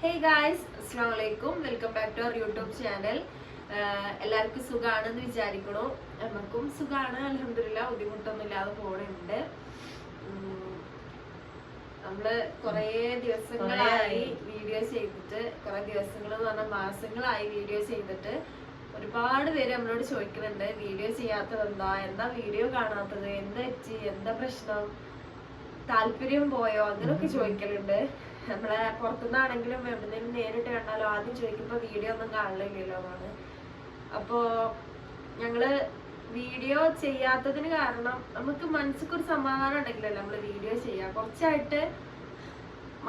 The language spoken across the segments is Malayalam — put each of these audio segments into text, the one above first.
Hey guys, Assalamualaikum. Welcome back to our YouTube channel. എല്ലാവർക്കും സുഖാണെന്ന് വിചാരിക്കണു. നമുക്കും സുഖാണ്, അൽഹംദുലില്ലാ. ബുദ്ധിമുട്ടൊന്നുമില്ലാതെ പോകുന്നുണ്ട്. നമ്മള് കുറേ ദിവസങ്ങളായി വീഡിയോ ചെയ്തിട്ട്, കുറെ ദിവസങ്ങൾ എന്ന് പറഞ്ഞാൽ മാസങ്ങളായി വീഡിയോ ചെയ്തിട്ട് ഒരുപാട് പേര് നമ്മളോട് ചോദിക്കുന്നുണ്ട് വീഡിയോ ചെയ്യാത്തത് എന്താ വീഡിയോ കാണാത്തത്, എന്താ പറ്റി, എന്താ പ്രശ്നം, താല്പര്യം പോയോ, അങ്ങനെയൊക്കെ ചോദിക്കലുണ്ട്. നമ്മളെ പുറത്തുനിന്നാണെങ്കിലും എവിടെന്നെങ്കിലും നേരിട്ട് കണ്ടാലോ ആദ്യം ചോദിക്കുമ്പോ വീഡിയോ ഒന്നും കാണില്ലല്ലോ എന്നാണ്. അപ്പോ ഞങ്ങള് വീഡിയോ ചെയ്യാത്തതിന് കാരണം നമുക്ക് മനസ്സിക്കൊരു സമാധാനം ഉണ്ടെങ്കിലല്ലോ നമ്മള് വീഡിയോ ചെയ്യാം. കുറച്ചായിട്ട്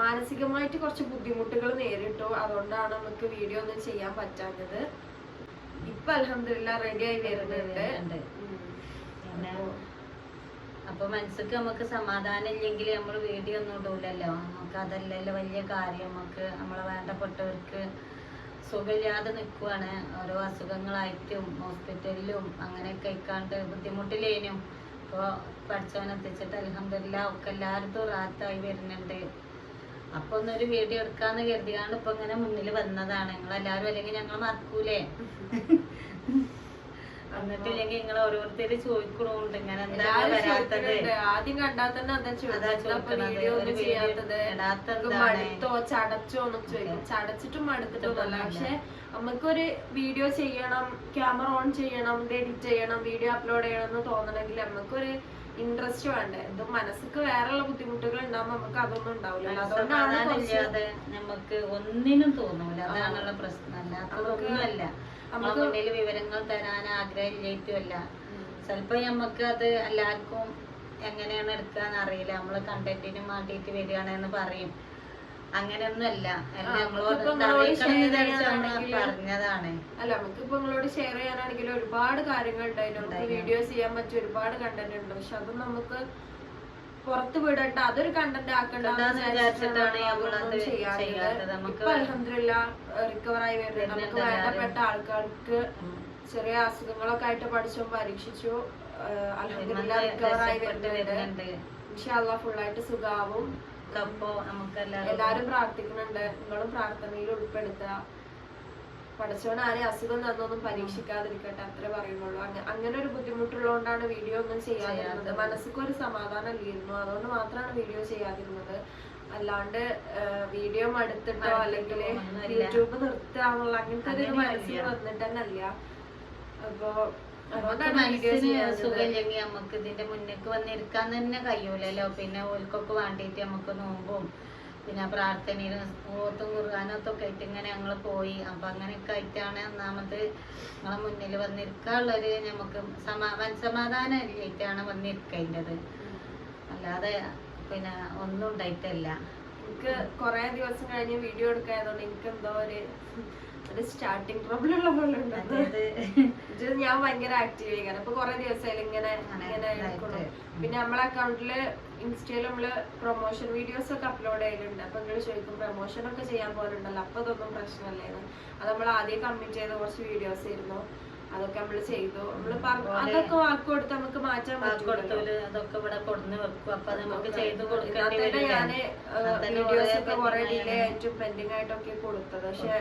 മാനസികമായിട്ട് കുറച്ച് ബുദ്ധിമുട്ടുകൾ നേരിട്ടു, അതുകൊണ്ടാണ് നമുക്ക് വീഡിയോ ഒന്നും ചെയ്യാൻ പറ്റാഞ്ഞത്. ഇപ്പൊ അൽഹംദുലില്ലാ റെഡി ആയി വരുന്നുണ്ട്. അപ്പൊ മനസ്സിക്ക് നമുക്ക് സമാധാനം ഇല്ലെങ്കിൽ നമ്മൾ വീഡിയോ ഒന്നും ഇടൂലല്ലോ. നമുക്ക് അതല്ലല്ലോ വലിയ കാര്യം. നമുക്ക് നമ്മളെ വേണ്ടപ്പെട്ടവർക്ക് സുഖമില്ലാതെ നിൽക്കുവാണ്, ഓരോ അസുഖങ്ങളായിട്ടും ഹോസ്പിറ്റലിലും അങ്ങനെയൊക്കെ ഇക്കാണ്ട് ബുദ്ധിമുട്ടില്ലേനും. ഇപ്പോൾ പഠിച്ചവനെത്തിച്ചിട്ട് അൽഹംദുലില്ലാ ഒക്കെ എല്ലാവരും റാത്തായി വരുന്നുണ്ട്. അപ്പൊ ഒന്നൊരു വീഡിയോ എടുക്കാന്ന് കരുതിയാണ്ട് ഇപ്പൊ ഇങ്ങനെ മുന്നിൽ വന്നതാണ്. നിങ്ങളെല്ലാവരും അല്ലെങ്കിൽ ഞങ്ങൾ മറക്കൂലേ? എന്നിട്ടില്ലെങ്കിൽ നിങ്ങൾ ഓരോരുത്തര് ചോദിക്കണുണ്ട് ഇങ്ങനെ എന്താ വരാത്തത്. ആദ്യം കണ്ടാൽ തന്നെ മടുത്തോ ചടച്ചോ എന്നൊക്കെ ചോദിക്കും. ചടച്ചിട്ടും മടുത്തിട്ടൊന്നുമല്ല, പക്ഷെ നമുക്കൊരു വീഡിയോ ചെയ്യണം, ക്യാമറ ഓൺ ചെയ്യണം, എഡിറ്റ് ചെയ്യണം, വീഡിയോ അപ്ലോഡ് ചെയ്യണം എന്ന് തോന്നണമെങ്കിൽ നമുക്കൊരു ഇൻട്രസ്റ്റ് വേണ്ടേ. ഇത് മനസ്സിക്ക് വേറെയുള്ള ബുദ്ധിമുട്ടുകൾ ഉണ്ടാകുമ്പോ നമുക്ക് അതൊന്നും ഉണ്ടാവില്ല. അതുകൊണ്ടാണ് നമുക്ക് ഒന്നിനും തോന്നൂല. അതാണുള്ള പ്രശ്നം. അല്ലാത്തതൊന്നുമല്ല. നമുക്ക് മുന്നിൽ വിവരങ്ങൾ തരാൻ ആഗ്രഹമില്ലായിട്ടുമല്ല. ചിലപ്പോ നമുക്ക് അത് എല്ലാവർക്കും എങ്ങനെയാണ് എടുക്കാന്ന് അറിയില്ല. നമ്മള് കണ്ടന്റിന് വേണ്ടിയിട്ട് വരികയാണെന്ന് പറയും. അങ്ങനെയൊന്നുമല്ല. പറഞ്ഞതാണ്. അല്ല, നമുക്കിപ്പോ നിങ്ങളോട് ഷെയർ ചെയ്യാനാണെങ്കിലും ഒരുപാട് കാര്യങ്ങൾ ഉണ്ടായിരുന്നു. വീഡിയോ ചെയ്യാൻ പറ്റിയ ഒരുപാട് കണ്ടന്റ് ഉണ്ട്. പക്ഷെ അതും നമുക്ക് പുറത്ത് വിടണ്ട, അതൊരു കണ്ടന്റ് ആക്കണ്ടെന്ന് വിചാരിച്ചിട്ടാണ് ഇപ്പൊ അൽഹംദുലില്ലാ റിക്കവർ ആയി വരുന്നത്. നമുക്ക് വേണ്ടപ്പെട്ട ആൾക്കാർക്ക് ചെറിയ അസുഖങ്ങളൊക്കെ ആയിട്ട് പഠിച്ചു പരീക്ഷിച്ചു. അൽഹംദുലില്ലാ റിക്കവർ ആയി വരുന്നുണ്ട്. ഇൻഷാ അല്ലാഹ് ഫുള്ളായിട്ട് സുഖാവും. എല്ലാരും പ്രാർത്ഥിക്കുന്നുണ്ട്. നിങ്ങളും പ്രാർത്ഥനയിൽ ഉൾപ്പെടുത്തുക. പഠിച്ചവൻ ആരെ അസുഖം തന്നൊന്നും പരീക്ഷിക്കാതിരിക്കട്ടെ, അത്രേ പറയുന്നുള്ളൂ. അങ്ങനെ ഒരു ബുദ്ധിമുട്ടുള്ളതുകൊണ്ടാണ് വീഡിയോ ഒന്നും ചെയ്യാതിരുന്നത്. മനസ്സിക്കൊരു സമാധാനം ഇല്ലായിരുന്നു, അതുകൊണ്ട് മാത്രമാണ് വീഡിയോ ചെയ്യാതിരുന്നത്. അല്ലാണ്ട് വീഡിയോ മടുത്തിട്ടോ അല്ലെങ്കിൽ യൂട്യൂബ് നിർത്താന്നുള്ള അങ്ങനത്തെ ഒരു മനസ്സിൽ വന്നിട്ട് തന്നെ അല്ല. അപ്പൊ സുഖമില്ലെങ്കിൽ നമുക്ക് ഇതിന്റെ മുന്നേക്ക് വന്നിരിക്കാൻ തന്നെ കഴിയൂലല്ലോ. പിന്നെ ഓൽക്കൊക്കെ വേണ്ടിയിട്ട് നമുക്ക് നോമ്പും പിന്നെ പ്രാർത്ഥനയിലും ഓത്തും കുർബാനത്തൊക്കെ ആയിട്ട് ഇങ്ങനെ ഞങ്ങൾ പോയി. അപ്പൊ അങ്ങനെയൊക്കെ ആയിട്ടാണ് ഒന്നാമത് നിങ്ങളെ മുന്നിൽ വന്നിരിക്കാനുള്ളൊരു നമുക്ക് മനസമാധാനം ഇല്ലായിട്ടാണ് വന്നിരിക്കേണ്ടത്. അല്ലാതെ പിന്നെ ഒന്നും ഉണ്ടായിട്ടല്ല. എനിക്ക് കൊറേ ദിവസം കഴിഞ്ഞ് വീഡിയോ എടുക്കായതുകൊണ്ട് എനിക്ക് എന്തോ ഒരു സ്റ്റാർട്ടിങ് പ്രോബ്ലം ഉള്ള പോലെ ഉണ്ട്. ഞാൻ ഭയങ്കര ആക്റ്റീവ് ആയിക്കാണ്. അപ്പൊ കൊറേ ദിവസമായാലും ഇങ്ങനെ എടുക്കണം. പിന്നെ നമ്മളെ അക്കൗണ്ടില് ഇൻസ്റ്റയിൽ നമ്മള് പ്രൊമോഷൻ വീഡിയോസ് ഒക്കെ അപ്ലോഡ് ചെയ്യലുണ്ട്. അപ്പൊ നിങ്ങൾ ചോദിക്കും പ്രൊമോഷൻ ഒക്കെ ചെയ്യാൻ പോലുണ്ടല്ലോ, അപ്പൊ അതൊന്നും പ്രശ്നമല്ലേന്ന്. അത് നമ്മൾ ആദ്യം കമ്മിറ്റ് ചെയ്ത കുറച്ച് വീഡിയോസ് ആയിരുന്നു, അതൊക്കെ നമ്മള് ചെയ്തു. നമ്മള് അതൊക്കെ വാക്ക് കൊടുത്ത് നമുക്ക് മാറ്റാൻ പറ്റും. അതൊക്കെ ഇവിടെ കൊടുന്ന് വെക്കും. അപ്പൊ നമുക്ക് ചെയ്ത് ഞാന് വീഡിയോസ് ഒക്കെ കുറെ ഡിലേ ആയിട്ടും പെൻഡിങ് ആയിട്ടൊക്കെ കൊടുത്തത്. പക്ഷെ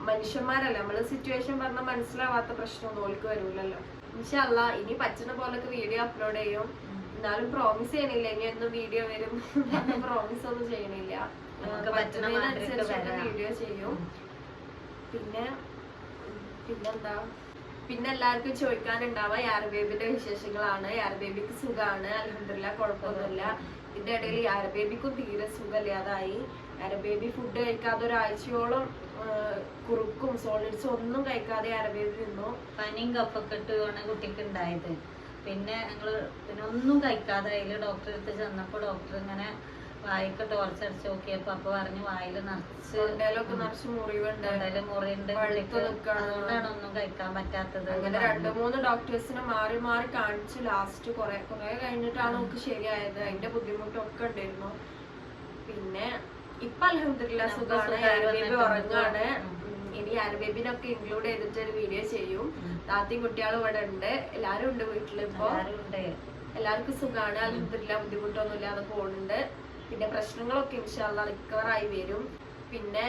മനുഷ്യന്മാരല്ല, നമ്മള് സിറ്റുവേഷൻ പറഞ്ഞാൽ മനസ്സിലാവാത്ത പ്രശ്നമൊന്നും ഓൾക്ക് വരൂലല്ലോ. ഇൻഷാ അല്ലാഹ് ഇനി പറ്റുന്ന പോലൊക്കെ വീഡിയോ അപ്ലോഡ് ചെയ്യും. എന്നാലും പ്രോമിസ് ചെയ്യണില്ല ഇനി എന്നും വീഡിയോ വരും. പ്രോമിസ് ഒന്നും ചെയ്യണില്ല. പറ്റുന്നതിനനുസരിച്ചൊക്കെ വീഡിയോ ചെയ്യും. പിന്നെന്താ പിന്നെ എല്ലാവർക്കും ചോദിക്കാനുണ്ടാവുക യാർ ബേബിന്റെ വിശേഷങ്ങളാണ്. യാർ ബേബിക്ക് സുഖമാണ്, അൽഹംദുലില്ലാ, കുഴപ്പമൊന്നുമില്ല. ഇതിന്റെ ഇടയിൽ യാർ ബേബിക്കും തീരെ സുഖമില്ലാതായി. യാർ ബേബി ഫുഡ് കഴിക്കാതെ ഒരാഴ്ചയോളം കുറുക്കും സോളിഡ്സും ഒന്നും കഴിക്കാതെ യാർ ബേബി നിന്നു. പനിയും കഫൊക്കെ ഇട്ടാണ് കുട്ടിക്ക് ഉണ്ടായത്. പിന്നെ ഞങ്ങള് പിന്നെ ഒന്നും കഴിക്കാതെ അതില് ഡോക്ടറെ അടുത്ത് ചെന്നപ്പോ ഡോക്ടർ ഇങ്ങനെ വായിക്ക് ടോർച്ച് അടിച്ച് നോക്കിയപ്പോ അപ്പൊ പറഞ്ഞു വായില് നിറച്ച് മുറിവുണ്ട്, അതുകൊണ്ടാണ് ഒന്നും കഴിക്കാൻ പറ്റാത്തത്. അങ്ങനെ 2-3 ഡോക്ടേഴ്സിനെ മാറി മാറി കാണിച്ചു. ലാസ്റ്റ് കുറെ കഴിഞ്ഞിട്ടാണ് നമുക്ക് ശരിയായത്. അതിന്റെ ബുദ്ധിമുട്ടൊക്കെ ഉണ്ടായിരുന്നു. പിന്നെ ഇപ്പൊ അൽഹംദുലില്ലാ സുഖാണ്. യാർ ബേബി ഉറങ്ങാണ്. ഇനി യാർ ബേബിനൊക്കെ ഇൻക്ലൂഡ് ചെയ്തിട്ട് ഒരു വീഡിയോ ചെയ്യും. താത്തയും കുട്ടികളും ഇവിടെ ഉണ്ട്, എല്ലാരും ഉണ്ട് വീട്ടില്. ഇപ്പൊ എല്ലാവർക്കും സുഖാണ്, അൽഹംദുലില്ലാ, ബുദ്ധിമുട്ടൊന്നും ഇല്ലാതെ പോകുന്നുണ്ട്. പിന്നെ പ്രശ്നങ്ങളൊക്കെ ഇൻഷാ അല്ലാഹ് റിക്കവർ ആയി വരും. പിന്നെ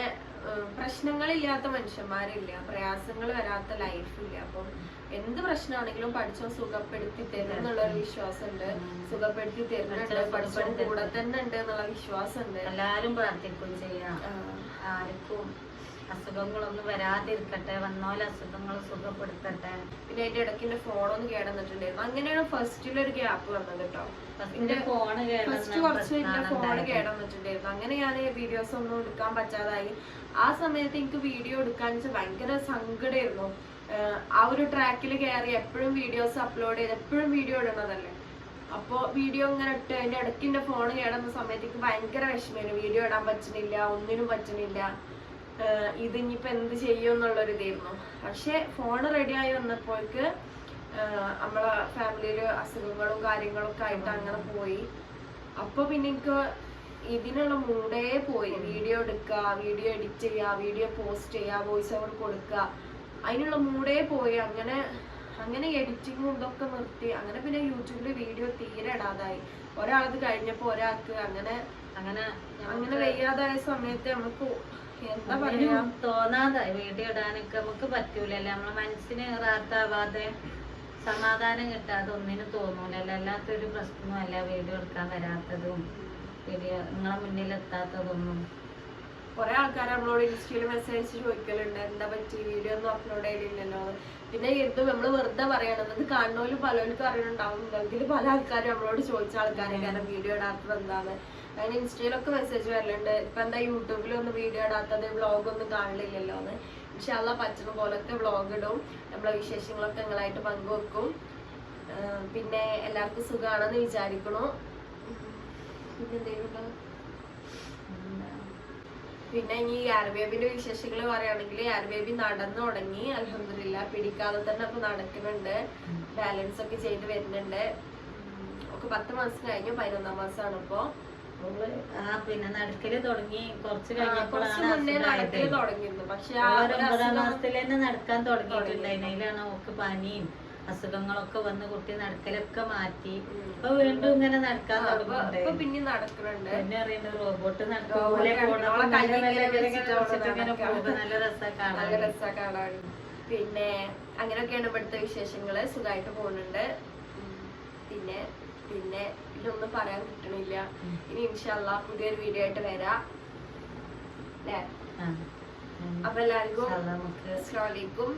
പ്രശ്നങ്ങളില്ലാത്ത മനുഷ്യന്മാരില്ല, പ്രയാസങ്ങൾ വരാത്ത ലൈഫില്ല. അപ്പം എന്ത് പ്രശ്നമാണെങ്കിലും പഠിച്ചോ സുഖപ്പെടുത്തി തരും എന്നുള്ളൊരു വിശ്വാസമുണ്ട്, സുഖപ്പെടുത്തി തരുന്നുണ്ട്, പഠിച്ചോ കൂടെ തന്നെ ഉണ്ട് എന്നുള്ള വിശ്വാസമുണ്ട്. എല്ലാരും പ്രാർത്ഥിക്കുകയും ചെയ്യാം, ആർക്കും അസുഖങ്ങളൊന്നും വരാതിരിക്കട്ടെ, വന്നോലെ അസുഖങ്ങൾ സുഖപ്പെടുത്തട്ടെ. പിന്നെ അതിന്റെ ഇടയ്ക്ക് എന്റെ ഫോണൊന്ന് കേടന്നിട്ടുണ്ടായിരുന്നു. അങ്ങനെയാണ് ഫസ്റ്റിലൊരു ഗ്യാപ്പ് വന്നത് കേട്ടോ. ഫസ്റ്റ് കുറച്ച് എന്റെ ഫോണ് കേടന്നിട്ടുണ്ടായിരുന്നു. അങ്ങനെ ഞാൻ വീഡിയോസ് ഒന്നും എടുക്കാൻ പറ്റാതായി. ആ സമയത്ത് എനിക്ക് വീഡിയോ എടുക്കാൻ ഭയങ്കര സങ്കടമായിരുന്നു. ആ ഒരു ട്രാക്കിൽ കയറി എപ്പോഴും വീഡിയോസ് അപ്ലോഡ് ചെയ്ത് എപ്പോഴും വീഡിയോ ഇടണതല്ലേ. അപ്പൊ വീഡിയോ ഇങ്ങനെ ഇട്ട് അതിന്റെ ഇടയ്ക്ക് എന്റെ ഫോണ് കേടുന്ന സമയത്തേക്ക് ഭയങ്കര വിഷമമായിരുന്നു. വീഡിയോ ഇടാൻ പറ്റുന്നില്ല, ഒന്നിനും പറ്റുന്നില്ല, ഇത് ഇനിയിപ്പോ എന്ത് ചെയ്യും എന്നുള്ളൊരു ഇതായിരുന്നു. പക്ഷെ ഫോണ് റെഡിയായി വന്നപ്പോൾക്ക് നമ്മളെ ഫാമിലിയില് അസുഖങ്ങളും കാര്യങ്ങളൊക്കെ ആയിട്ട് അങ്ങനെ പോയി. അപ്പൊ പിന്നെ എനിക്ക് ഇതിനുള്ള മൂടേ പോയി. വീഡിയോ എടുക്കുക, വീഡിയോ എഡിറ്റ് ചെയ്യുക, വീഡിയോ പോസ്റ്റ് ചെയ്യുക, വോയിസ് ഓവർ കൊടുക്കുക, അതിനുള്ള മൂടേ പോയി. അങ്ങനെ എഡിറ്റിങ്ങും ഇതൊക്കെ നിർത്തി. അങ്ങനെ പിന്നെ യൂട്യൂബില് വീഡിയോ തീരെ ഇടാതായി. ഒരാളത് കഴിഞ്ഞപ്പോ ഒരാൾക്ക് അങ്ങനെ അങ്ങനെ അങ്ങനെ വയ്യാതായ സമയത്ത് നമുക്ക് എന്താ പറയാ തോന്നാതായി. വീഡിയോ ഇടാനൊക്കെ നമുക്ക് പറ്റൂലല്ലോ, നമ്മളെ മനസ്സിന് റാത്താവാതെ സമാധാനം കിട്ടാതെ ഒന്നിനും തോന്നൂലല്ലോ. അല്ലാത്തൊരു പ്രശ്നവും അല്ല വീഡിയോ എടുക്കാൻ വരാത്തതും വീഡിയോ നിങ്ങളെ മുന്നിലെത്താത്തതൊന്നും. കുറെ ആൾക്കാർ നമ്മളോട് ഇൻസ്റ്റയിൽ മെസ്സേജ് ചോദിക്കലുണ്ട്, എന്താ പറ്റി വീഡിയോ ഒന്നും അപ്ലോഡ് ചെയ്തില്ലല്ലോ. പിന്നെ ഇത് നമ്മള് വെറുതെ പറയണത്, ഇത് കാണുന്നവരും പലർക്കും അറിയണുണ്ടാവും. എങ്കിൽ പല ആൾക്കാരും നമ്മളോട് ചോദിച്ച ആൾക്കാരെ കാരണം വീഡിയോ ഇടാത്തത് എന്താണ്. അങ്ങനെ ഇൻസ്റ്റയിലൊക്കെ മെസ്സേജ് വരലുണ്ട്, ഇപ്പൊ എന്താ യൂട്യൂബിലൊന്നും വീഡിയോ ഇടാത്തത്, വ്ളോഗൊന്നും കാണില്ലല്ലോ എന്ന്. ഇൻഷാ അല്ലാഹ് പറ്റുന്ന പോലൊക്കെ വ്ളോഗ് ഇടും, നമ്മളെ വിശേഷങ്ങളൊക്കെ നിങ്ങളായിട്ട് പങ്കുവെക്കും. പിന്നെ എല്ലാവർക്കും സുഖമാണെന്ന് വിചാരിക്കണു. പിന്നെ ഈ ബേബിന്റെ വിശേഷങ്ങൾ പറയുകയാണെങ്കിൽ ബേബി നടന്നു തുടങ്ങി, അൽഹംദുലില്ലാ. പിടിക്കാതെ തന്നെ ഇപ്പൊ നടക്കുന്നുണ്ട്, ബാലൻസ് ഒക്കെ ചെയ്ത് വരുന്നുണ്ട്. ഒക്കെ 10 മാസം കഴിഞ്ഞു, 11ാം മാസമാണ് ഇപ്പൊ. പിന്നെ നടക്കല് തുടങ്ങി കുറച്ച് മുന്നേ നടക്കല് തുടങ്ങിയിരുന്നു. പക്ഷെ 9ാം മാസത്തിൽ തന്നെ നടക്കാൻ തുടങ്ങിയിട്ടുണ്ടായിരുന്നു. ഓക്ക് പനിയും അസുഖങ്ങളൊക്കെ വന്ന് കുട്ടി നടക്കലൊക്കെ മാറ്റി. ഇപ്പൊ വീണ്ടും ഇങ്ങനെ നടക്കാൻ തുടങ്ങുന്നുണ്ട്. പിന്നെ നടക്കുന്നുണ്ട്. പിന്നെ അറിയുന്നത് റോബോട്ട് നടക്കൂലെ, നല്ല രസമാണ് കാണാൻ. പിന്നെ അങ്ങനെയൊക്കെയാണ് ഇവിടുത്തെ വിശേഷങ്ങള്. സുഖമായിട്ട് പോകുന്നുണ്ട്. പിന്നെ പിന്നെ ഇതൊന്നും പറയാൻ കിട്ടണില്ല. ഇനി ഇൻഷാ അല്ലാഹ് പുതിയൊരു വീഡിയോ ആയിട്ട് വരാം അല്ലേ. അപ്പൊ എല്ലാവർക്കും അസ്സലാമു അലൈക്കും.